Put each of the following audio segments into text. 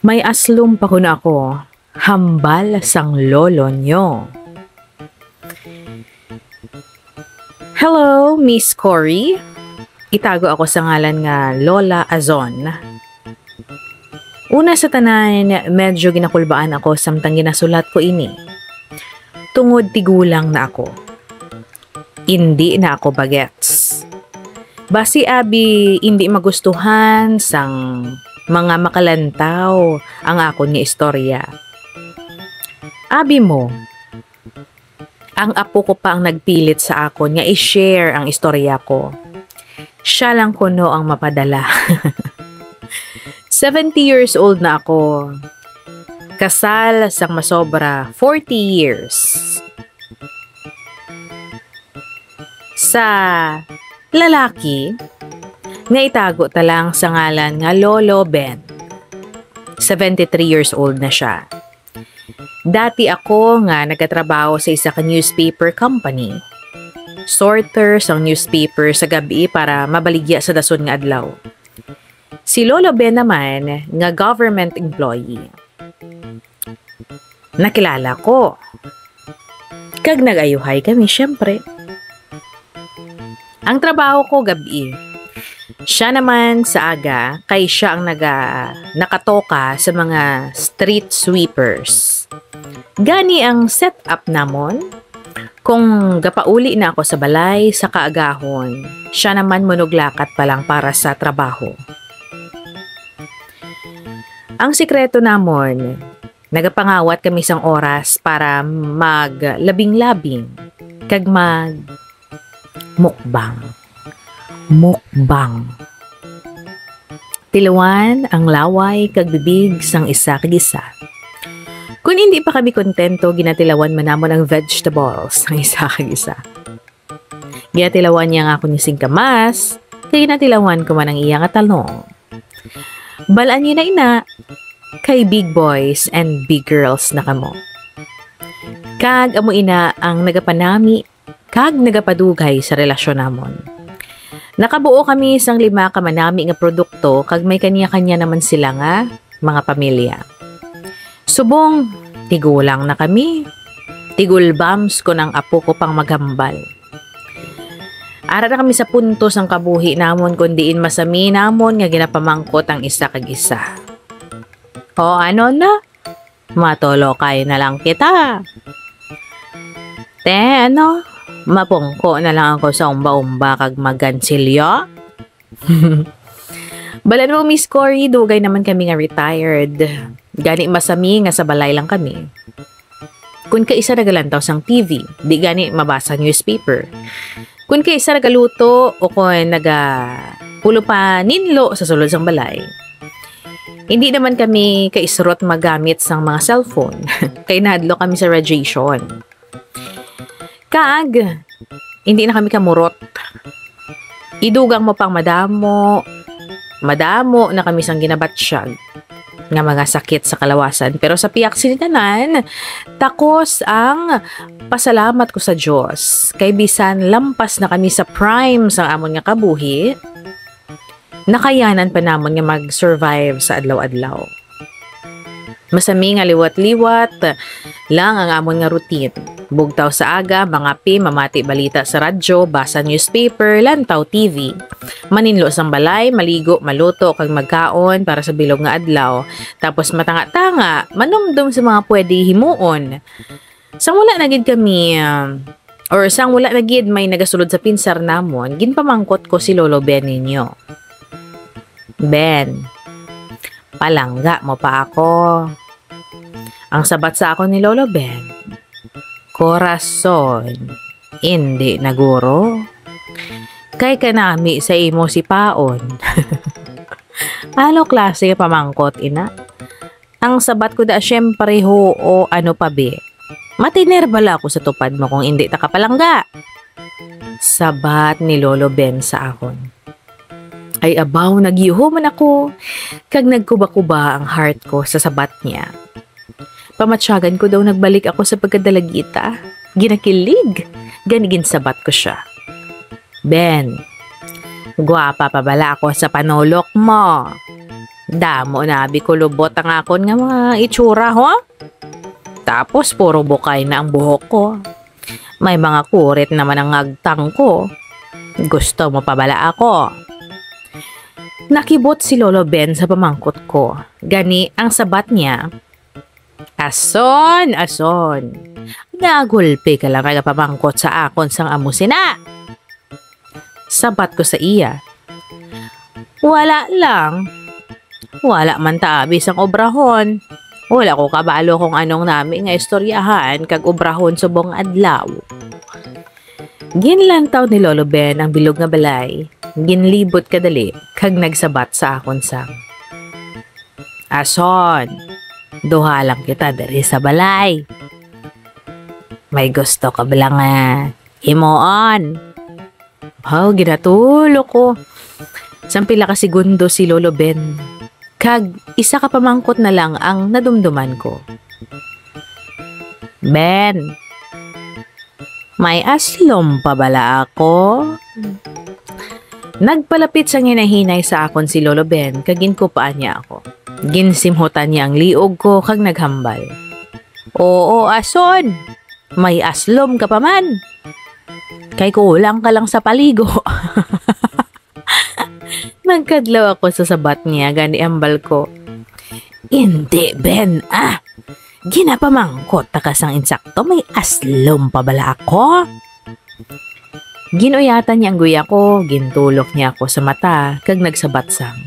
May aslum pa kun ako, hambal sang lolo nyo. Hello, Miss Cory. Itago ako sa ngalan nga Lola Azon. Una sa tanan, medyo ginakulbaan ako samtang ginasulat ko ini. Tungod tigulang na ako. Hindi na ako bagets. Basi abi hindi magustuhan sang mga makalantaw ang akon nga istorya. Abi mo, ang apo ko pa ang nagpilit sa akon nga i-share ang istorya ko. Siya lang kuno ang mapadala. 70 years old na ako. Kasal sang masobra 40 years. Sa lalaki, nga itago talang sa ngalan nga Lolo Ben. 73 years old na siya. Dati ako nga nagkatrabaho sa isa ka newspaper company. Sorter sang newspaper sa gabi para mabaligya sa dason nga adlaw. Si Lolo Ben naman nga government employee. Nakilala ko. Kag nag-ayuhay kami syempre. Ang trabaho ko gabi. Siya naman sa aga, kay siya ang nakatoka sa mga street sweepers. Gani ang setup namon. Kung gapauli na ako sa balay, sa kaagahon, siya naman monoglakat pa lang para sa trabaho. Ang sikreto namon, nagapangawat kami sang oras para maglabing-labing, kag mukbang. Tiluan ang laway kag bibig sang isa kag isa. Kung hindi pa kami kontento, ginatilawan man namon ang vegetables sang isa kag isa. Ginatilawan niya nga ako ni singkamas, kay ginatilawan ko man ang iya nga talong. Balaan niyo na ina, kay big boys and big girls na kamo. Kag amo ina ang nagapanami kag nagapadugay sa relasyon namon. Nakabuo kami sang 5 ka manami nga produkto kag may kanya-kanya naman sila nga mga pamilya. Subong, tigulang na kami. Tigulbams ko ng apo ko pang maghambal. Ara na kami sa puntos ang kabuhi namon kundiin masami namon nga ginapamangkot ang isa kag isa. O ano na? Matolo kayo na lang kita. Te, ano? Mapungko na lang ako sa umba-umba kag magansilyo. Balan mo, Miss Cory, dugay naman kami nga retired. Gani masami nga sa balay lang kami. Kung kaisa nagalantaw sang TV, di gani mabasa newspaper. Kung kaisa nagaluto o kung pulo pa ninlo sa sulod sang balay. Hindi naman kami kaisrot magamit sang mga cellphone. Kay nadlo kami sa radiation. Kaag, hindi na kami kamurot. Idugang mo pang madamo na kami sang ginabatsyag nga mga sakit sa kalawasan. Pero sa piyak sinitanan, takos ang pasalamat ko sa Diyos. Kay bisan lampas na kami sa prime sa amon nga kabuhi, nakayanan pa namon nga mag-survive sa adlaw-adlaw. Masami nga liwat-liwat lang ang amon nga routine. Bugtaw sa aga, mangapi, mamati balita sa radyo, basa newspaper, lantaw TV. Maninlo sang balay, maligo, maluto, kag magkaon para sa bilog nga adlaw. Tapos matanga-tanga, manumdum sa mga pwede himuon. Sang wala na gid kami, sang wala na gid may nagasulod sa pinsar namon, ginpamangkot ko si Lolo Ben ninyo. Ben, palangga mo pa ako. Ang sabat sa ako ni Lolo Ben, Corazon, hindi naguro. Kay kanami sa imo si Paon. Ano klase ka pamangkot, ina? Ang sabat ko da syempre ho o ano pa be. Matiner bala ako sa tupad mo kung hindi ta kapalangga. Sabat ni Lolo Ben sa akon. Ay abaw, nagyuho man ako. Kag nagkuba-kuba ang heart ko sa sabat niya. Pamatsyagan ko daw nagbalik ako sa pagkadalagita. Ginakilig. Ganigin sabat ko siya. Ben, gwapa pa bala ako sa panolok mo. Damo na bikulubot ang akon nga mga itsura ho. Tapos puro bukay na ang buhok ko. May mga kurit naman ang agtang ko. Gusto mo pa bala ako? Nakibot si Lolo Ben sa pamangkot ko. Gani ang sabat niya. Ason, ason. Nagulpi ka lang kaya pamangkot sa akon sang amusina. Sabat ko sa iya. Wala lang. Wala man taabis ang obrahon. Wala ko kabalo kung anong nami nga istoryahan kag obrahon subong adlaw. Ginlantaw ni Lolo Ben ang bilog nga balay. Ginlibot kadali kag nagsabat sa akon sang. Ason, duha lang kita diri sa balay. May gusto ka bala nga himoon. Oh, ginatulo ko. Sampila ka segundo si Lolo Ben. Kag isa ka pamangkot na lang ang nadumduman ko. Ben, may aslom pa bala ako? Nagpalapit sa hinahinay sa akon si Lolo Ben, kag ginkupaan niya ako. Ginsimhutan niya ang liog ko kag naghambal. Oo, ason! May aslom ka pa man. Kay kulang ka lang sa paligo. Nagkadlaw ako sa sabat niya, gani ambal ko. Hindi, Ben, ginapamangkot ta kasang insakto, may aslom pa bala ako? Ginuyatan niya ang guya ko, gintulok niya ako sa mata, kag nagsabat sang.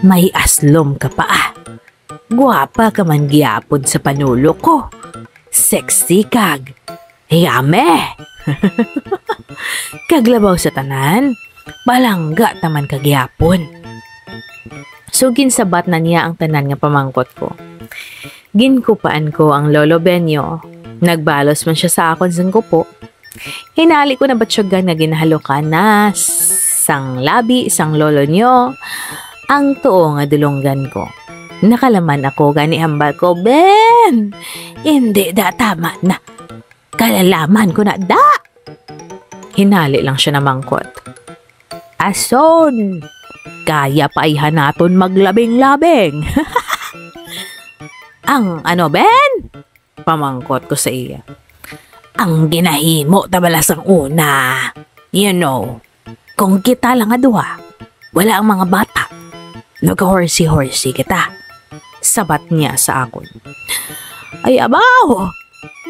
May aslom ka pa Guwapa ka man giapon sa panulo ko. Sexy kag. Yame! Kaglabaw sa tanan, balangga taman kagyapon. So ginsabat na niya ang tanan nga pamangkot ko. Ginkupaan ko ang Lolo Benyo. Nagbalos man siya sa akon sang kupo. Hinali ko na batsyugan nga ginahalukan na sang labi, sang lolo nyo, ang tuo nga dulonggan ko. Nakalaman ako gani hambal ko, Ben! Hindi da tama na. Kalalaman ko na da! Hinali lang siya na mangkot. Ason! Kaya pa ihanaton maglabing-labing. Ang ano, Ben? Pamangkot ko sa iya. Ang ginahimo tabalas ang una. You know, kung kita lang aduha, wala ang mga bata. Nag-horsey-horsey kita. Sabat niya sa akon. Ay abaw!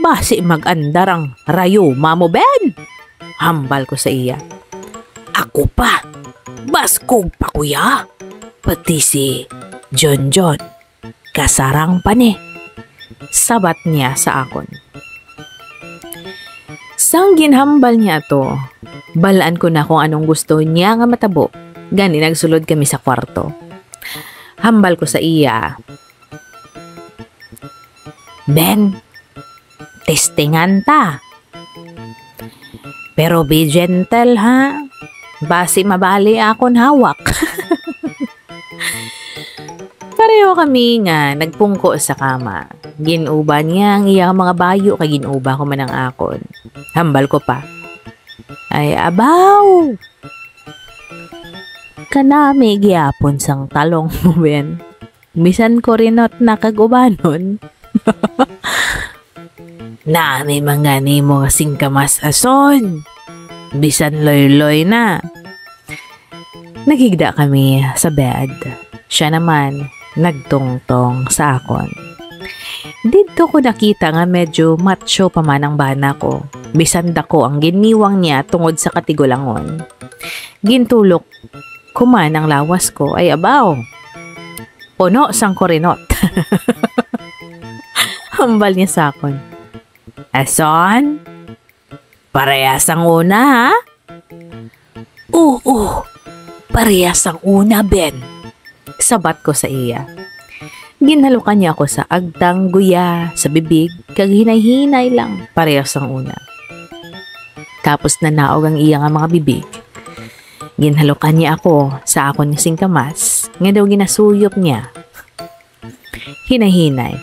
Basi mag-andar ang rayuma mo, Ben! Hambal ko sa iya. Ako pa! Baskog pa kuya! Pati si John John. Kasarang pa ni. Sabat niya sa akon. Sang ginhambal niya to, balaan ko na kung anong gusto niya nga matabo. Gani nagsulod kami sa kwarto. Hambal ko sa iya. Ben, testingan ta. Pero be gentle ha. Basi mabali akon hawak. Pareho kami nga nagpungko sa kama. Ginuba niya ang iyang mga bayo kay ginuba ko man ang akon. Hambal ko pa. Ay abaw! Kanami gyapon sang talong mo, Ben. Bisan ko rinot na kagubanon. Nami mga ni mo kasing kamas ason. Bisan loy-loy na. Nagigda kami sa bed. Siya naman nagtungtong sa akon. Dito ko nakita nga medyo macho pa man ang bana ko. Bisan dako ang giniwang niya tungod sa katigulangon. Gintulok kuman ang lawas ko ay abaw. Puno sang korinot. Hambal niya sa akon. Ason? Parehas ang una ha? Oo, parehas ang una, Ben. Sabat ko sa iya. Ginhalukan niya ako sa agtang guya, sa bibig, kag hinay-hinay lang, parehas ang una. Tapos nanaog ang iya nga mga bibig. Ginhalukan niya ako sa akon sing kamas, nga daw ginasuyop niya. Hinay-hinay,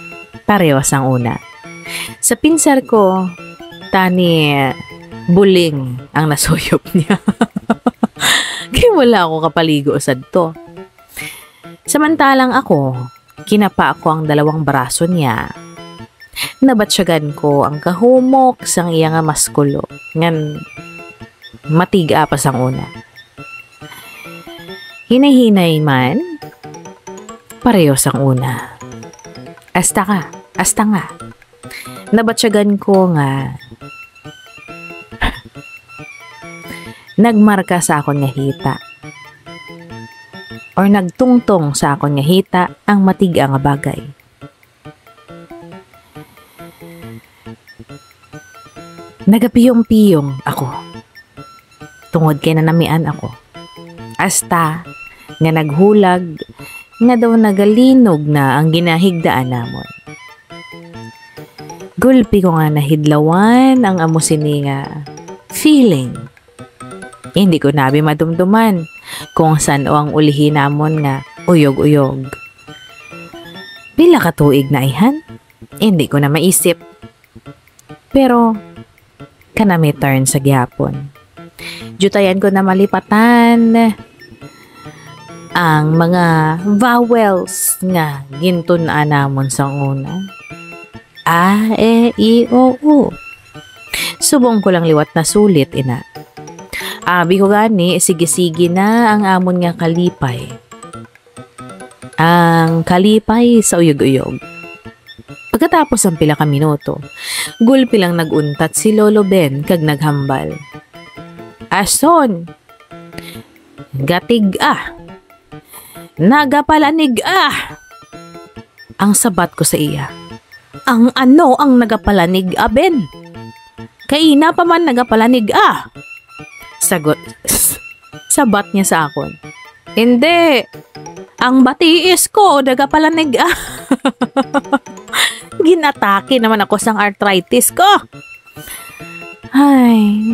parehas ang una. Sa pinsar ko, tani buling ang nasuyop niya. Kaya wala ako kapaligo sa to. Samantalang ako, kinapa ko ang dalawang braso niya. Nabatsyagan ko ang kahumok sang iya nga maskulo. Ngan matiga pa sang una. Hinay-hinay man, pareho sang una. Asta nga. Nabatsyagan ko nga nagmarka sa akon nga hita or nagtungtong sa akon nga hita ang matiga nga bagay. Nagapiyong-piyong ako. Tungod kay nanamian ako. Asta nga naghulag nga daw nagalinog na ang ginahigdaan namon. Gulpi ko nga nahidlawan ang amo sini nga feeling. Hindi ko nabi madumduman kung saan o ang ulihin namon nga uyog-uyog. Pila ka tuig na ihan? Hindi ko na maisip. Pero kanami turn sa gihapon. Jutayan ko na malipatan ang mga vowels nga gintun-an namon sa una. A, E, I, O, U. Subong ko lang liwat na sulit, ina. Abi ko gani, sige-sige na ang amon nga kalipay. Ang kalipay sa uyog-uyog. Pagkatapos ang pila ka minuto, gulpi lang naguntat si Lolo Ben kag naghambal. Ason! Gatig Nagapalanig Ang sabat ko sa iya. Ang ano ang nagapalanig Ben? Kaina pa man nagapalanig Sagot. Sabat niya sa akon. Hindi. Ang batiis ko nagapalanig Ginatake naman ako sang arthritis ko. Ay,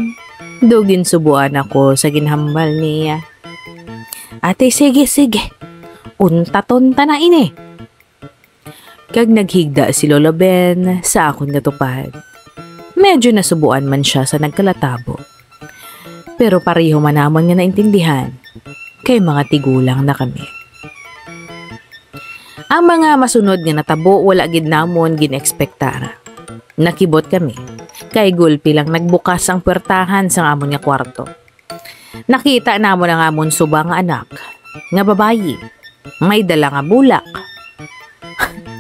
dugin subuan ako sa ginhambal niya. Ate, sige. Unta-tunta na ini. Kag naghigda si Lolo Ben sa akon katupad. Medyo nasubuan man siya sa nagkalatabo. Pero pareho man namon nga naintindihan kay mga tigulang na kami. Ang mga masunod nga natabo wala gid namon ginekspektara. Nakibot kami. Kay gulpi lang nagbukas ang puwertahan sa amon nga kwarto. Nakita namon ang amon subang anak nga babayi. May dala nga bulak.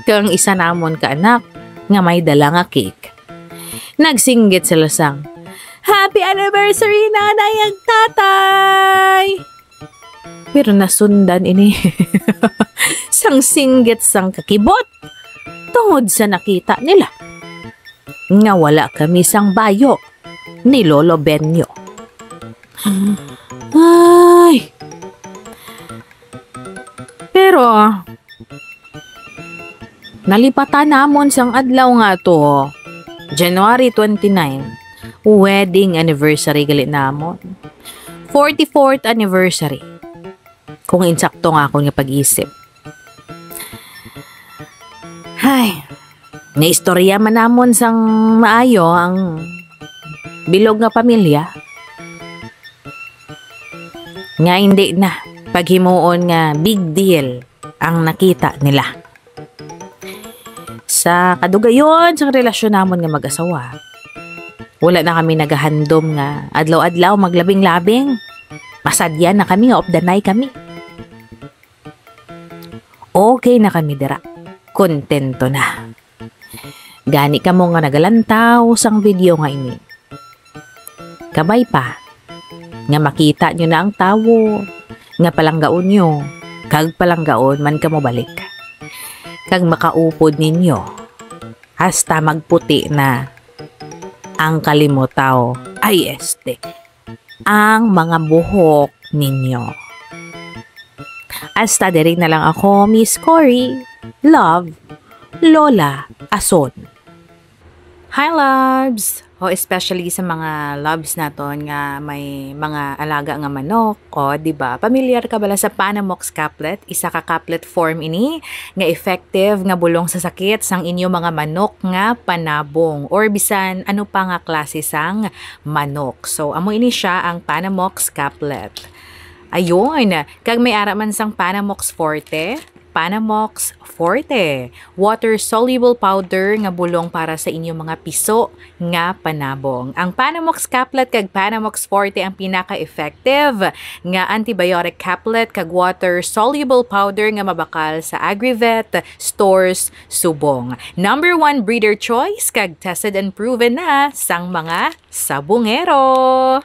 Kang isa namon ka anak nga may dala nga cake. Nagsinggit sila sang, Happy anniversary, nanay ang tatay! Pero nasundan ini. Sang singgit sang kakibot. Tungod sa nakita nila. Nga wala kami sang bayo ni Lolo Benyo. Ay! Pero nalipatan namon sang adlaw nga to. January 29. Wedding anniversary gali namon. 44th anniversary. Kung insakto nga ako nga pag-isip. Hay, naistorya man namon sang maayo ang bilog nga pamilya. Nga hindi na paghimuon nga big deal ang nakita nila. Sa kadugayon sa relasyon namon nga mag-asawa, wala na kami nagahandom nga adlaw-adlaw maglabing-labing. Masadyan na kami nga of the night kami. Okay na kami dira. Kontento na. Gani ka mo nga nagalantaw sang video nga ini. Kabay pa. Nga makita nyo na ang tawo. Nga palanggaon nyo. Kag palanggaon man ka mo balik. Kag makaupod ninyo. Hasta magputi na ang kalimutaw ay ang mga buhok ninyo. Hasta diri na lang ako, Miss Cory. Love, Lola Ason. Hi, loves! O especially sa mga loves naton nga may mga alaga nga manok. O, diba? Pamilyar ka bala sa Panamox Caplet? Isa ka caplet form ini nga effective nga bulong sa sakit sang inyo mga manok nga panabong. Or bisan ano pa nga klase sang manok. So, amo ini siya ang Panamox Caplet. Ayun, kag may araman sang Panamox Forte. Panamox Forte, water-soluble powder nga bulong para sa inyong mga piso nga panabong. Ang Panamox Caplet kag Panamox Forte ang pinaka-effective nga antibiotic caplet kag water-soluble powder nga mabakal sa Agrivet stores subong. Number 1 breeder choice kag tested and proven na sang mga sabungero.